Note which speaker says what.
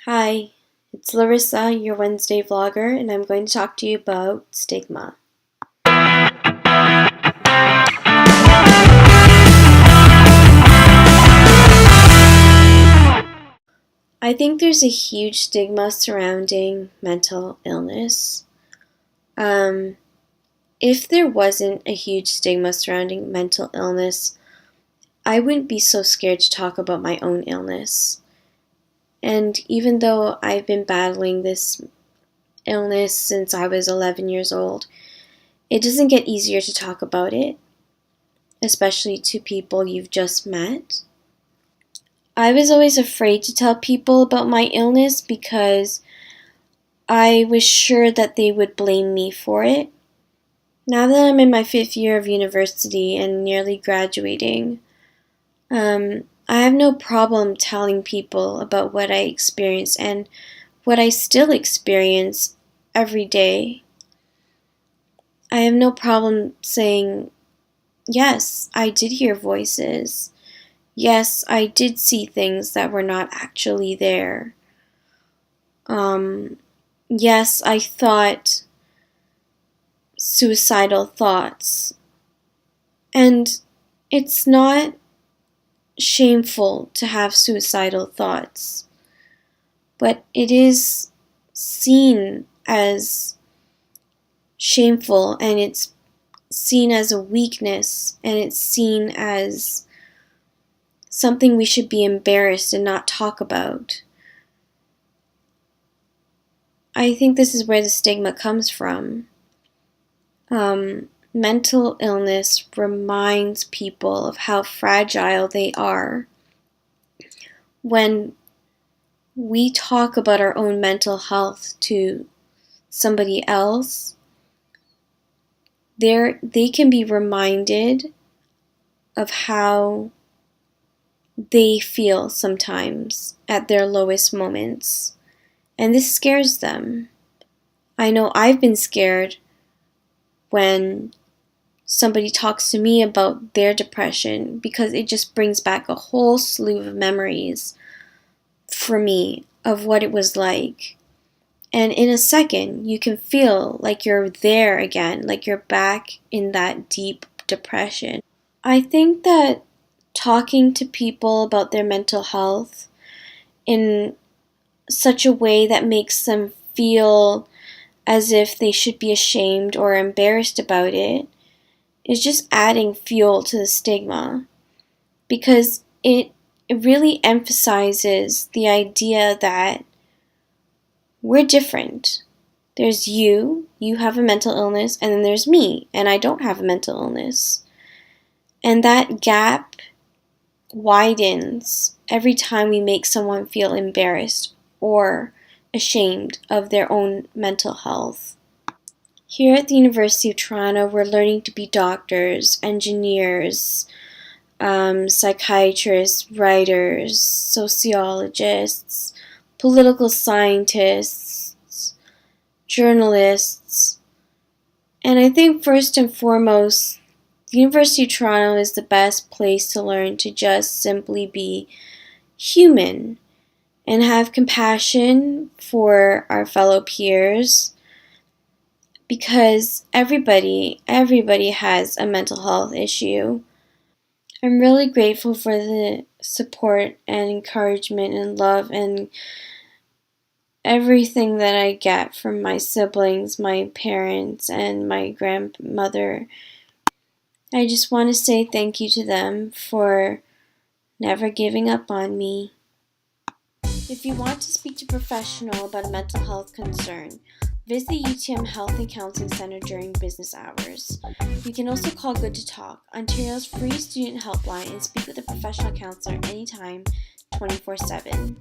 Speaker 1: Hi, it's Larissa, your Wednesday vlogger, and I'm going to talk to you about stigma. I think there's a huge stigma surrounding mental illness. If there wasn't a huge stigma surrounding mental illness, I wouldn't be so scared to talk about my own illness. And even though I've been battling this illness since I was 11 years old, it doesn't get easier to talk about it, especially to people you've just met. I was always afraid to tell people about my illness because I was sure that they would blame me for it. Now that I'm in my 5th year of university and nearly graduating, I have no problem telling people about what I experience and what I still experience every day. I have no problem saying, yes, I did hear voices. Yes, I did see things that were not actually there. Yes, I thought suicidal thoughts. And it's not shameful to have suicidal thoughts, but it is seen as shameful, and it's seen as a weakness, and it's seen as something we should be embarrassed and not talk about. I think this is where the stigma comes from. Mental illness reminds people of how fragile they are. When we talk about our own mental health to somebody else, they can be reminded of how they feel sometimes at their lowest moments. And this scares them. I know I've been scared when somebody talks to me about their depression because it just brings back a whole slew of memories for me of what it was like. And in a second, you can feel like you're there again, like you're back in that deep depression. I think that talking to people about their mental health in such a way that makes them feel as if they should be ashamed or embarrassed about it is just adding fuel to the stigma, because it really emphasizes the idea that we're different. There's you have a mental illness, and then there's me, and I don't have a mental illness. And that gap widens every time we make someone feel embarrassed or ashamed of their own mental health. Here at the University of Toronto, we're learning to be doctors, engineers, psychiatrists, writers, sociologists, political scientists, journalists. And I think first and foremost, the University of Toronto is the best place to learn to just simply be human and have compassion for our fellow peers, because everybody has a mental health issue. I'm really grateful for the support and encouragement and love and everything that I get from my siblings, my parents, and my grandmother. I just want to say thank you to them for never giving up on me. If you want to speak to a professional about a mental health concern, visit the UTM Health and Counseling Center during business hours. You can also call Good to Talk, Ontario's free student helpline, and speak with a professional counselor anytime, 24/7.